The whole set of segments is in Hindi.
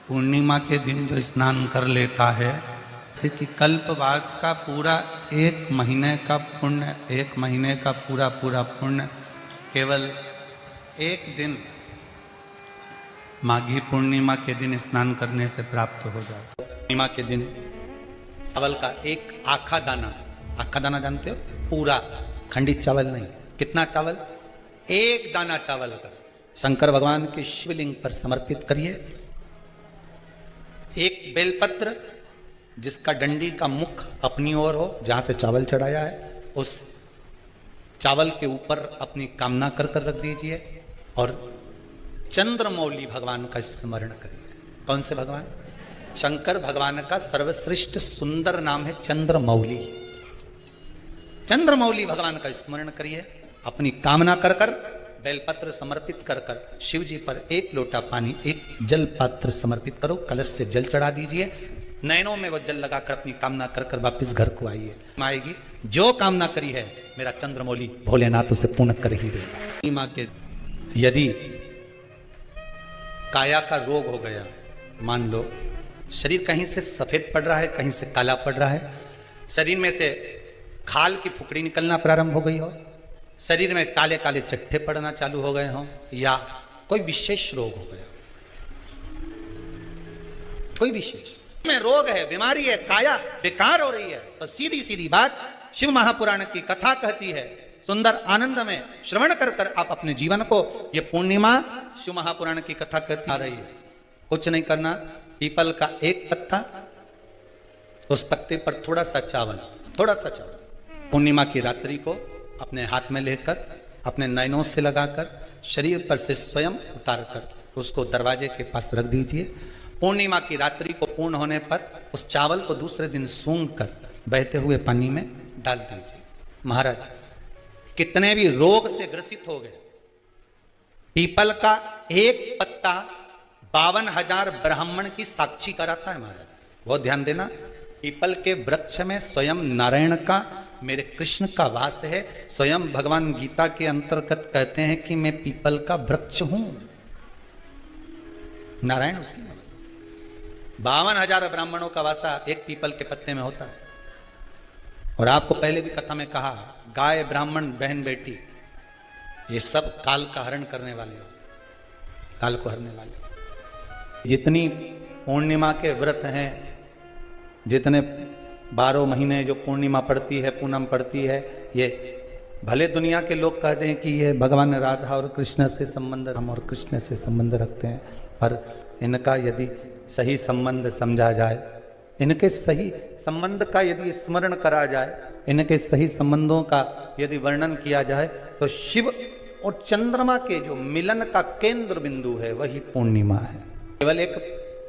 पूर्णिमा के दिन जो स्नान कर लेता है कि कल्पवास का पूरा एक महीने का पुण्य, एक महीने का पूरा पुण्य केवल एक दिन माघी पूर्णिमा के दिन स्नान करने से प्राप्त हो जाता है। पूर्णिमा के दिन चावल का एक आखा दाना जानते हो? पूरा खंडित चावल नहीं। कितना चावल? एक दाना चावल का शंकर भगवान के शिवलिंग पर समर्पित करिए। एक बेलपत्र जिसका डंडी का मुख अपनी ओर हो, जहां से चावल चढ़ाया है, उस चावल के ऊपर अपनी कामना कर रख दीजिए और चंद्रमौली भगवान का स्मरण करिए। कौन से भगवान? शंकर भगवान का सर्वश्रेष्ठ सुंदर नाम है चंद्रमौली। चंद्रमौली भगवान का स्मरण करिए। अपनी कामना कर बेलपत्र समर्पित कर शिव जी पर एक लोटा पानी, एक जल पात्र समर्पित करो, कलश से जल चढ़ा दीजिए। नयनों में वो जल लगाकर अपनी कामना कर वापिस घर को आइए। आएगी जो कामना करी है मेरा चंद्रमौली भोलेनाथ उसे पूर्ण कर ही देगा। माँ के यदि काया का रोग हो गया, मान लो शरीर कहीं से सफेद पड़ रहा है, कहीं से काला पड़ रहा है, शरीर में से खाल की फुकड़ी निकलना प्रारंभ हो गई हो, शरीर में काले काले चट्टे पड़ना चालू हो गए हों, या कोई विशेष रोग हो गया, कोई विशेष में रोग है, बीमारी है, काया बेकार हो रही है, तो सीधी सीधी बात शिव महापुराण की कथा कहती है। सुंदर आनंद में श्रवण कर आप अपने जीवन को, ये पूर्णिमा शिव महापुराण की कथा कहती आ रही है। कुछ नहीं करना, पीपल का एक पत्ता, उस पत्ते पर थोड़ा सा चावल, पूर्णिमा की रात्रि को अपने हाथ में लेकर, अपने नयनों से लगाकर, शरीर पर से स्वयं उतार कर उसको दरवाजे के पास रख दीजिए। पूर्णिमा की रात्रि को पूर्ण होने पर उस चावल को दूसरे दिन सूंघ कर बहते हुए पानी में डाल दीजिए। महाराज कितने भी रोग से ग्रसित हो गए, पीपल का एक पत्ता 52,000 ब्राह्मण की साक्षी कराता है। महाराज बहुत ध्यान देना, पीपल के वृक्ष में स्वयं नारायण का, मेरे कृष्ण का वास है। स्वयं भगवान गीता के अंतर्गत कहते हैं कि मैं पीपल का वृक्ष हूं, नारायण उसी में 52,000 ब्राह्मणों का वासा एक पीपल के पत्ते में होता है। और आपको पहले भी कथा में कहा, गाय, ब्राह्मण, बहन, बेटी, ये सब काल का हरण करने वाले हो, काल को हरने वाले। जितनी पूर्णिमा के व्रत हैं, जितने 12 महीने जो पूर्णिमा पड़ती है, पूनम पड़ती है, ये भले दुनिया के लोग कहते हैं कि ये भगवान राधा और कृष्ण से संबंध, हम और कृष्ण से संबंध रखते हैं, पर इनका यदि सही संबंध समझा जाए, इनके सही संबंध का यदि स्मरण करा जाए, इनके सही संबंधों का यदि वर्णन किया जाए, तो शिव और चंद्रमा के जो मिलन का केंद्र बिंदु है वही पूर्णिमा है। केवल एक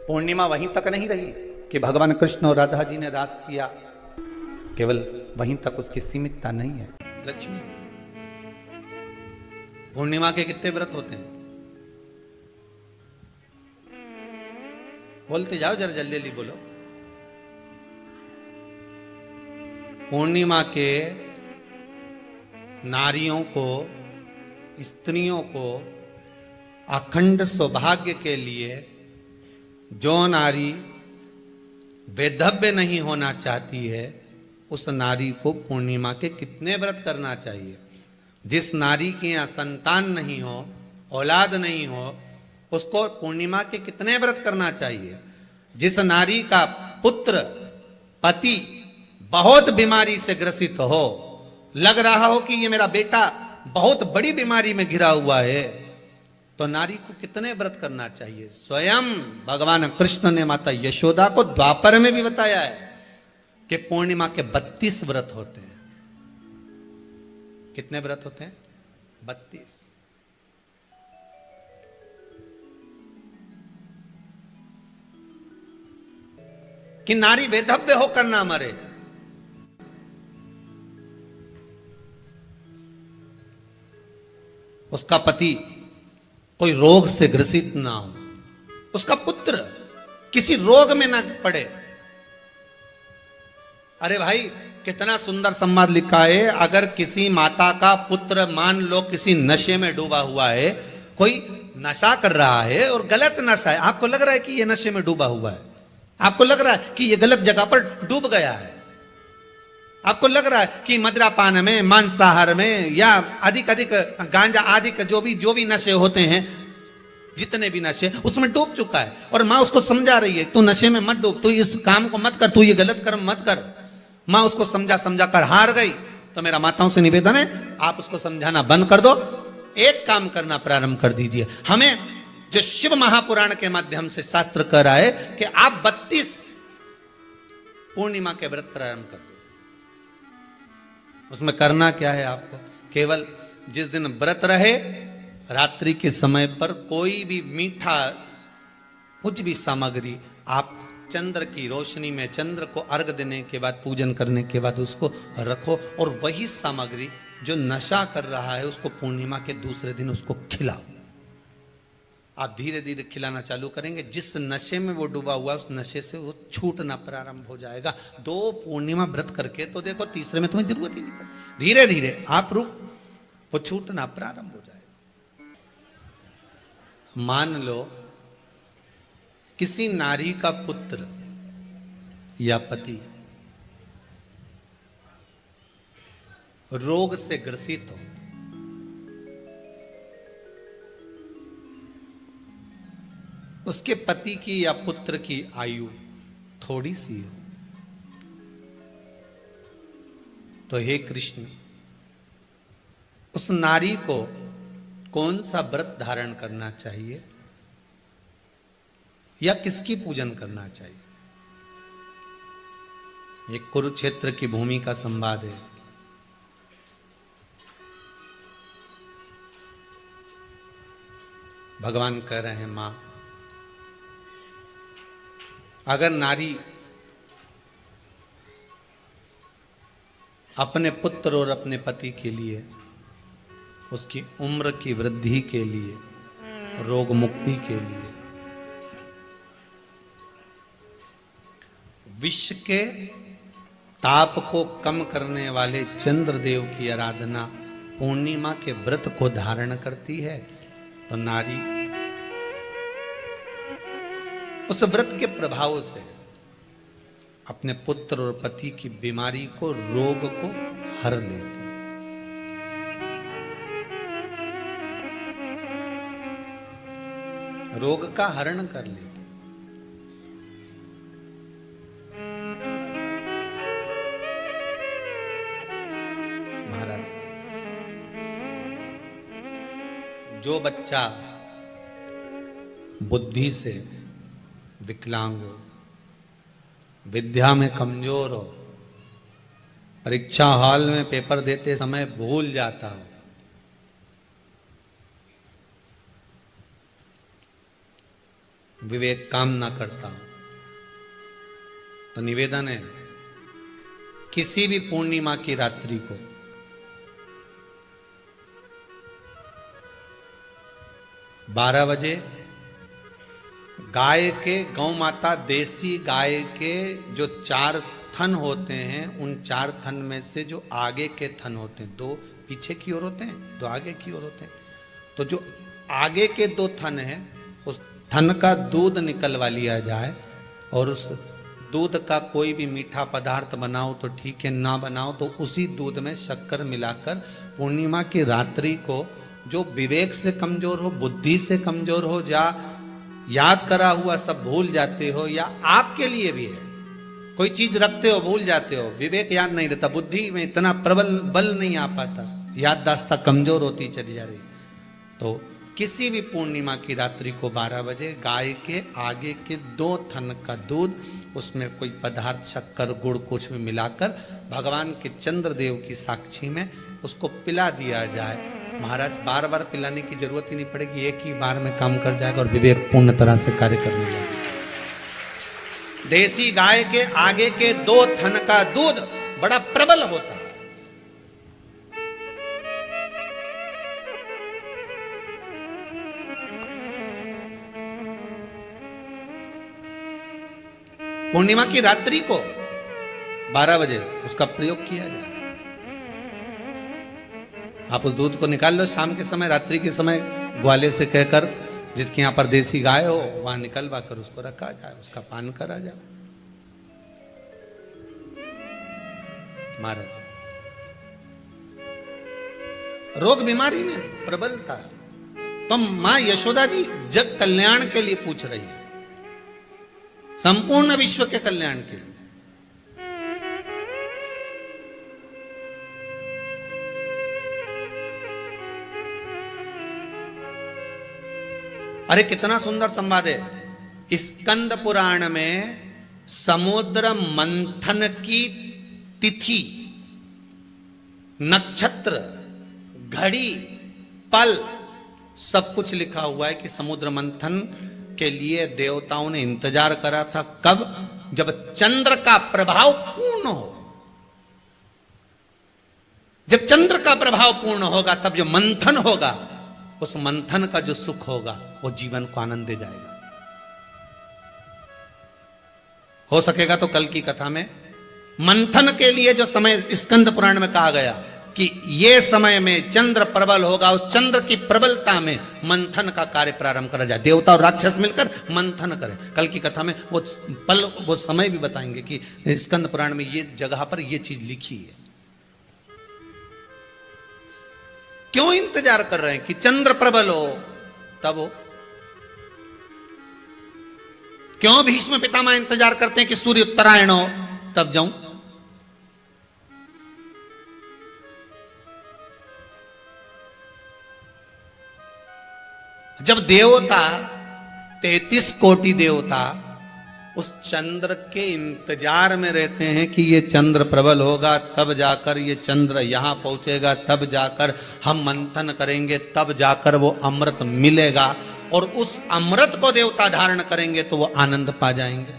पूर्णिमा वहीं तक नहीं रही कि भगवान कृष्ण और राधा जी ने रास किया, केवल वहीं तक उसकी सीमितता नहीं है। लक्ष्मी पूर्णिमा के कितने व्रत होते हैं? बोलते जाओ, जरा जल्दी जल्दी बोलो। पूर्णिमा के नारियों को, स्त्रियों को अखंड सौभाग्य के लिए, जो नारी वैधव्य नहीं होना चाहती है, उस नारी को पूर्णिमा के कितने व्रत करना चाहिए? जिस नारी के यहाँ संतान नहीं हो, औलाद नहीं हो, उसको पूर्णिमा के कितने व्रत करना चाहिए? जिस नारी का पुत्र, पति बहुत बीमारी से ग्रसित हो, लग रहा हो कि ये मेरा बेटा बहुत बड़ी बीमारी में घिरा हुआ है, तो नारी को कितने व्रत करना चाहिए? स्वयं भगवान कृष्ण ने माता यशोदा को द्वापर में भी बताया है कि पूर्णिमा के 32 व्रत होते हैं। कितने व्रत होते हैं? 32। कि नारी वेधव्य होकर ना मरे। उसका पति कोई रोग से ग्रसित ना हो, उसका पुत्र किसी रोग में ना पड़े। अरे भाई कितना सुंदर संवाद लिखा है, अगर किसी माता का पुत्र मान लो किसी नशे में डूबा हुआ है, कोई नशा कर रहा है और गलत नशा है, आपको लग रहा है कि ये नशे में डूबा हुआ है, आपको लग रहा है कि ये गलत जगह पर डूब गया है, आपको लग रहा है कि मदिरापान में, मांसाहार में या अधिक अधिक गांजा आदि के जो भी नशे होते हैं, जितने भी नशे, उसमें डूब चुका है। और माँ उसको समझा रही है, तू नशे में मत डूब, तू इस काम को मत कर, तू ये गलत कर्म मत कर। माँ उसको समझा समझा कर हार गई। तो मेरा माताओं से निवेदन है, आप उसको समझाना बंद कर दो, एक काम करना प्रारंभ कर दीजिए। हमें जो शिव महापुराण के माध्यम से शास्त्र कह रहा है कि आप 32 पूर्णिमा के व्रत प्रारंभ कर दो। उसमें करना क्या है आपको? केवल जिस दिन व्रत रहे, रात्रि के समय पर कोई भी मीठा, कुछ भी सामग्री आप चंद्र की रोशनी में, चंद्र को अर्घ देने के बाद, पूजन करने के बाद उसको रखो, और वही सामग्री जो नशा कर रहा है उसको पूर्णिमा के दूसरे दिन उसको खिलाओ। आप धीरे धीरे खिलाना चालू करेंगे, जिस नशे में वो डूबा हुआ उस नशे से वो छूटना प्रारंभ हो जाएगा। 2 पूर्णिमा व्रत करके तो देखो, तीसरे में तुम्हें जरूरत ही नहीं पड़ेगी। धीरे धीरे आप रुक, वो छूटना प्रारंभ हो जाएगा। मान लो किसी नारी का पुत्र या पति रोग से ग्रसित हो, उसके पति की या पुत्र की आयु थोड़ी सी हो, तो हे कृष्ण, उस नारी को कौन सा व्रत धारण करना चाहिए या किसकी पूजन करना चाहिए? ये कुरुक्षेत्र की भूमि का संवाद है। भगवान कह रहे हैं, मां, अगर नारी अपने पुत्र और अपने पति के लिए, उसकी उम्र की वृद्धि के लिए, रोग मुक्ति के लिए, विश्व के ताप को कम करने वाले चंद्रदेव की आराधना पूर्णिमा के व्रत को धारण करती है, तो नारी उस व्रत के प्रभाव से अपने पुत्र और पति की बीमारी को, रोग को हर लेती है। रोग का हरण कर लेती। महाराज, जो बच्चा बुद्धि से विकलांग हो, विद्या में कमजोर हो, परीक्षा हॉल में पेपर देते समय भूल जाता हो, विवेक काम ना करता हो, तो निवेदन है, किसी भी पूर्णिमा की रात्रि को बारह बजे गाय के, गौ माता देसी गाय के जो 4 थन होते हैं, उन 4 थन में से जो आगे के थन होते हैं, 2 पीछे की ओर होते हैं, 2 आगे की ओर होते हैं, तो जो आगे के 2 थन हैं, उस थन का दूध निकलवा लिया जाए, और उस दूध का कोई भी मीठा पदार्थ बनाओ तो ठीक है, ना बनाओ तो उसी दूध में शक्कर मिलाकर पूर्णिमा की रात्रि को, जो विवेक से कमजोर हो, बुद्धि से कमजोर हो, या याद करा हुआ सब भूल जाते हो, या आपके लिए भी है, कोई चीज रखते हो भूल जाते हो, विवेक याद नहीं रहता, बुद्धि में इतना प्रबल बल नहीं आ पाता, याददाश्त कमजोर होती चली जा रही, तो किसी भी पूर्णिमा की रात्रि को 12 बजे गाय के आगे के 2 थन का दूध, उसमें कोई पदार्थ, शक्कर, गुड़ कुछ भी मिलाकर भगवान के चंद्रदेव की साक्षी में उसको पिला दिया जाए। महाराज, बार बार पिलाने की जरूरत ही नहीं पड़ेगी, एक ही बार में काम कर जाएगा और विवेक पूर्ण तरह से कार्य करने लगेगा। देसी गाय के आगे के 2 थन का दूध बड़ा प्रबल होता है। पूर्णिमा की रात्रि को 12 बजे उसका प्रयोग किया जाए। आप उस दूध को निकाल लो, शाम के समय, रात्रि के समय ग्वाले से कहकर जिसके यहां पर देसी गाय हो वहां निकलवा कर उसको रखा जाए, उसका पान करा जाए। महाराज रोग बीमारी में प्रबलता, तो मां यशोदा जी जग कल्याण के लिए पूछ रही है, संपूर्ण विश्व के कल्याण के लिए। अरे कितना सुंदर संवाद है। स्कंद पुराण में समुद्र मंथन की तिथि, नक्षत्र, घड़ी, पल सब कुछ लिखा हुआ है कि समुद्र मंथन के लिए देवताओं ने इंतजार करा था। कब? जब चंद्र का प्रभाव पूर्ण हो। जब चंद्र का प्रभाव पूर्ण होगा तब जो मंथन होगा, उस मंथन का जो सुख होगा वो जीवन को आनंद दे जाएगा। हो सकेगा तो कल की कथा में मंथन के लिए जो समय स्कंद पुराण में कहा गया कि ये समय में चंद्र प्रबल होगा, उस चंद्र की प्रबलता में मंथन का कार्य प्रारंभ करा जाए। देवता और राक्षस मिलकर मंथन करें। कल की कथा में वो पल, वो समय भी बताएंगे कि स्कंद पुराण में ये जगह पर ये चीज लिखी है। क्यों इंतजार कर रहे हैं कि चंद्र प्रबल हो तब हो? क्यों भीष्म पितामह इंतजार करते हैं कि सूर्य उत्तरायण हो तब जाऊं? जब देवता 33 कोटि देवता उस चंद्र के इंतजार में रहते हैं कि ये चंद्र प्रबल होगा तब जाकर ये चंद्र यहां पहुंचेगा, तब जाकर हम मंथन करेंगे, तब जाकर वो अमृत मिलेगा और उस अमृत को देवता धारण करेंगे तो वो आनंद पा जाएंगे।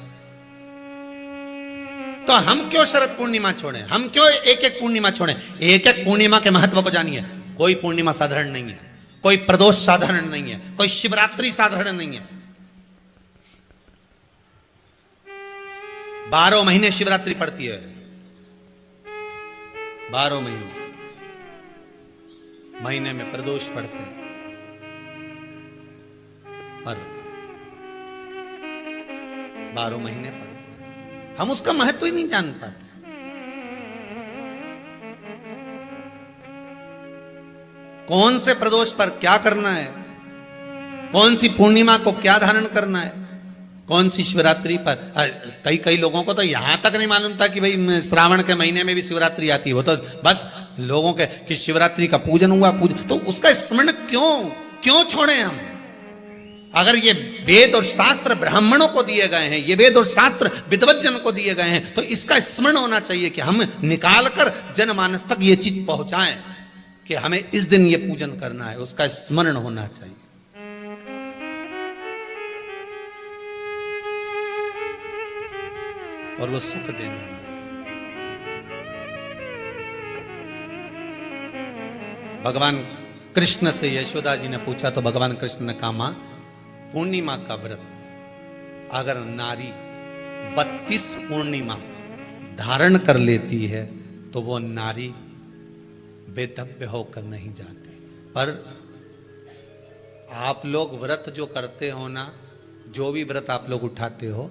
तो हम क्यों शरद पूर्णिमा छोड़ें? हम क्यों एक एक पूर्णिमा छोड़ें? एक एक पूर्णिमा के महत्व को जानिए। कोई पूर्णिमा साधारण नहीं है, कोई प्रदोष साधारण नहीं है, कोई शिवरात्रि साधारण नहीं है। 12 महीने शिवरात्रि पड़ती है, 12 महीने में प्रदोष पड़ते हैं, पर 12 महीने पड़ते हैं। हम उसका महत्व ही नहीं जान पाते। कौन से प्रदोष पर क्या करना है, कौन सी पूर्णिमा को क्या धारण करना है, कौन सी शिवरात्रि पर। कई लोगों को तो यहां तक नहीं मालूम था कि भाई श्रावण के महीने में भी शिवरात्रि आती है। वो तो बस लोगों के कि शिवरात्रि का पूजन हुआ, तो उसका स्मरण क्यों छोड़े हम? अगर ये वेद और शास्त्र ब्राह्मणों को दिए गए हैं, ये वेद और शास्त्र विद्वज्जन को दिए गए हैं, तो इसका स्मरण होना चाहिए कि हम निकालकर जनमानस तक ये चीज पहुंचाएं कि हमें इस दिन ये पूजन करना है। उसका स्मरण होना चाहिए। और वो सुख देने वाला। भगवान कृष्ण से यशोदा जी ने पूछा तो भगवान कृष्ण ने कहा, मां पूर्णिमा का व्रत अगर नारी 32 पूर्णिमा धारण कर लेती है तो वो नारी बेधव्य होकर नहीं जाती। पर आप लोग व्रत जो करते हो ना, जो भी व्रत आप लोग उठाते हो,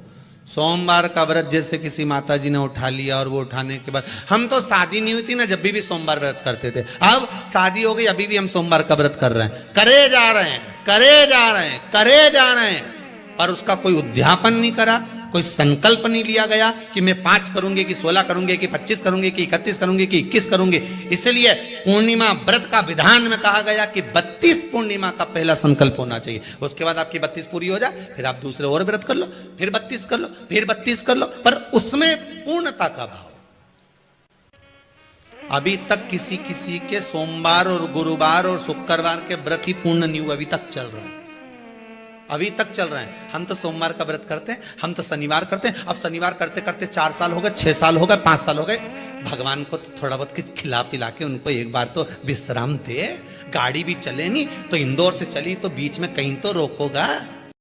सोमवार का व्रत जैसे किसी माता जी ने उठा लिया और वो उठाने के बाद, हम तो शादी नहीं हुई थी ना जब भी सोमवार व्रत करते थे, अब शादी हो गई अभी भी हम सोमवार का व्रत कर रहे हैं, करे जा रहे हैं, करे जा रहे हैं, करे जा रहे हैं, पर उसका कोई उद्यापन नहीं करा, कोई संकल्प नहीं लिया गया कि मैं 5 करूंगी कि 16 करूंगी कि 25 करूंगी कि 31 करूंगी कि 21 करूंगी। इसलिए पूर्णिमा व्रत का विधान में कहा गया कि 32 पूर्णिमा का पहला संकल्प होना चाहिए। उसके बाद आपकी 32 पूरी हो जाए, फिर आप दूसरे और व्रत कर लो, फिर 32 कर लो, फिर 32 कर लो, पर उसमें पूर्णता का भाव। अभी तक किसी के सोमवार और गुरुवार और शुक्रवार के व्रत ही पूर्ण नहीं हुआ, अभी तक चल रहा है, अभी तक चल रहे हैं। हम तो सोमवार का व्रत करते हैं, हम तो शनिवार करते हैं, अब शनिवार करते करते 4 साल हो गए, 6 साल हो गए, 5 साल हो गए। भगवान को तो थोड़ा बहुत कुछ खिला पिला के उनको एक बार तो विश्राम दे। गाड़ी भी चले नहीं तो इंदौर से चली तो बीच में कहीं तो रोकोगा।